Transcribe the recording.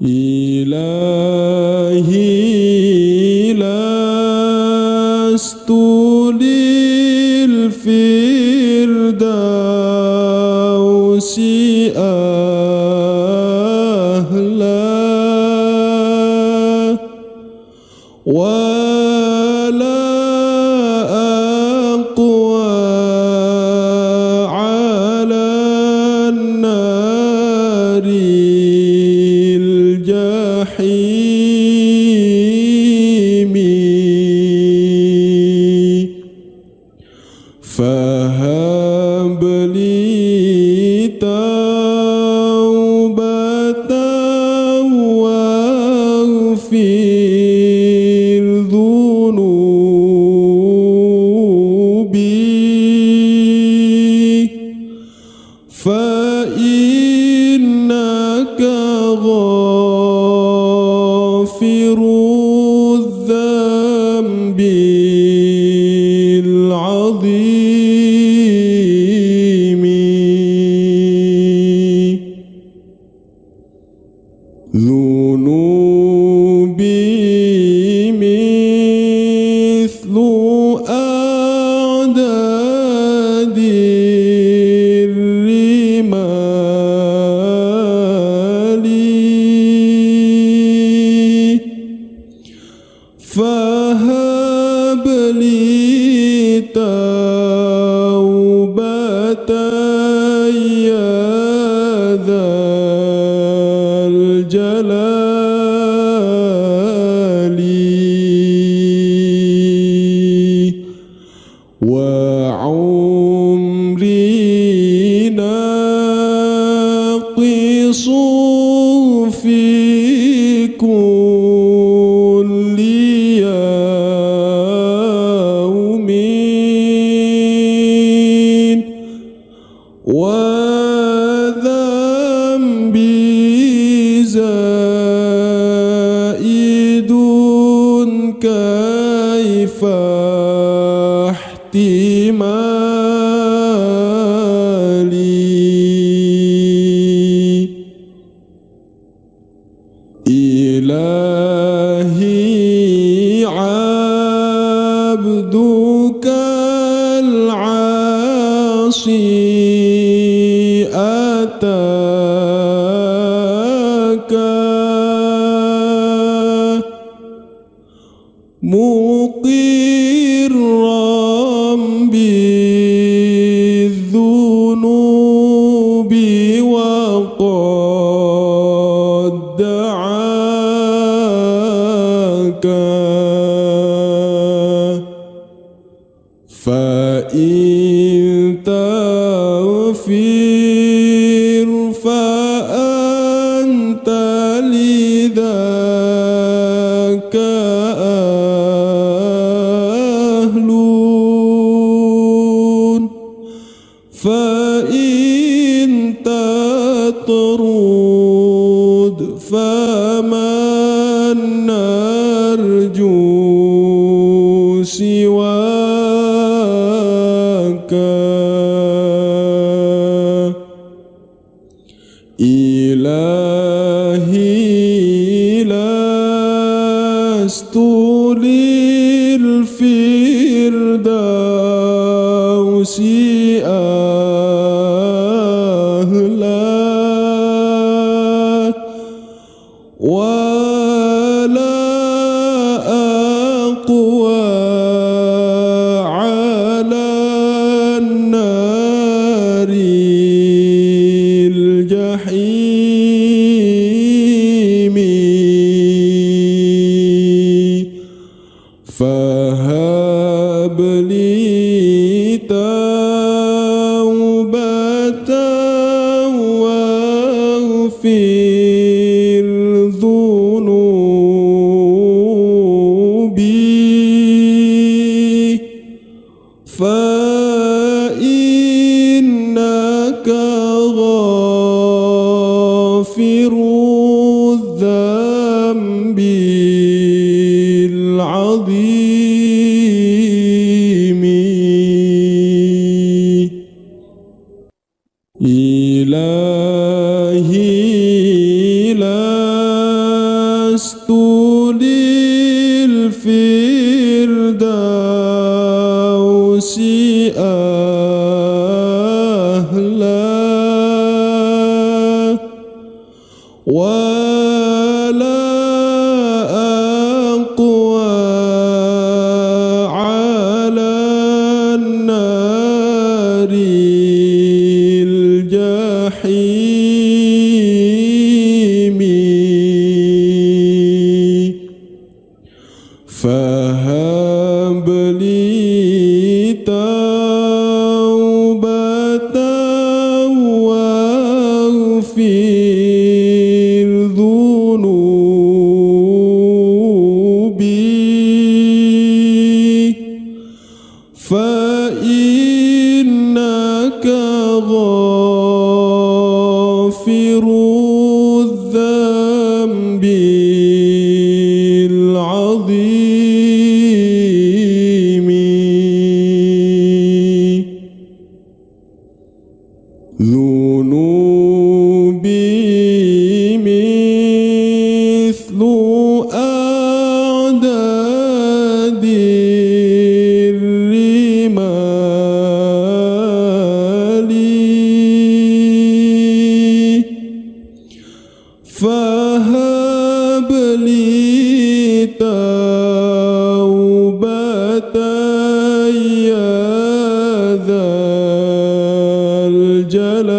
إلهي لست للفردوس أهلا ولا أقوى على النار الجحيم فهب لي توبة واغفر ذنوبي فإنك غافر الذنب العظيم ذنوبي مثل أعداد الرمال فهب لي توبة يا ذا الجلال وعمري ناقص في كل يوم وذنبي زائد كيف احتمالي إلهي عبدك العاصي أتاك مقرا بالذنوب وقد دعاك فإن تغفر فأنت لذاك أهل فإن تطرد فمن نرجو سواك إلهي لست للفردوس أهلا ولا أقوى على النار الجحيم فهب لي توبة واغفر ذنوبي فإنك غافر الذنب العظيم إلهي لا أهلا ولا أقوى على النار الجحيم فهب لي توبة واغفر ذنوبي فإنك غافر الذنب العظيم ذنوبي مثل أعداد الرمال فهب لي توبة يا ذا الجلال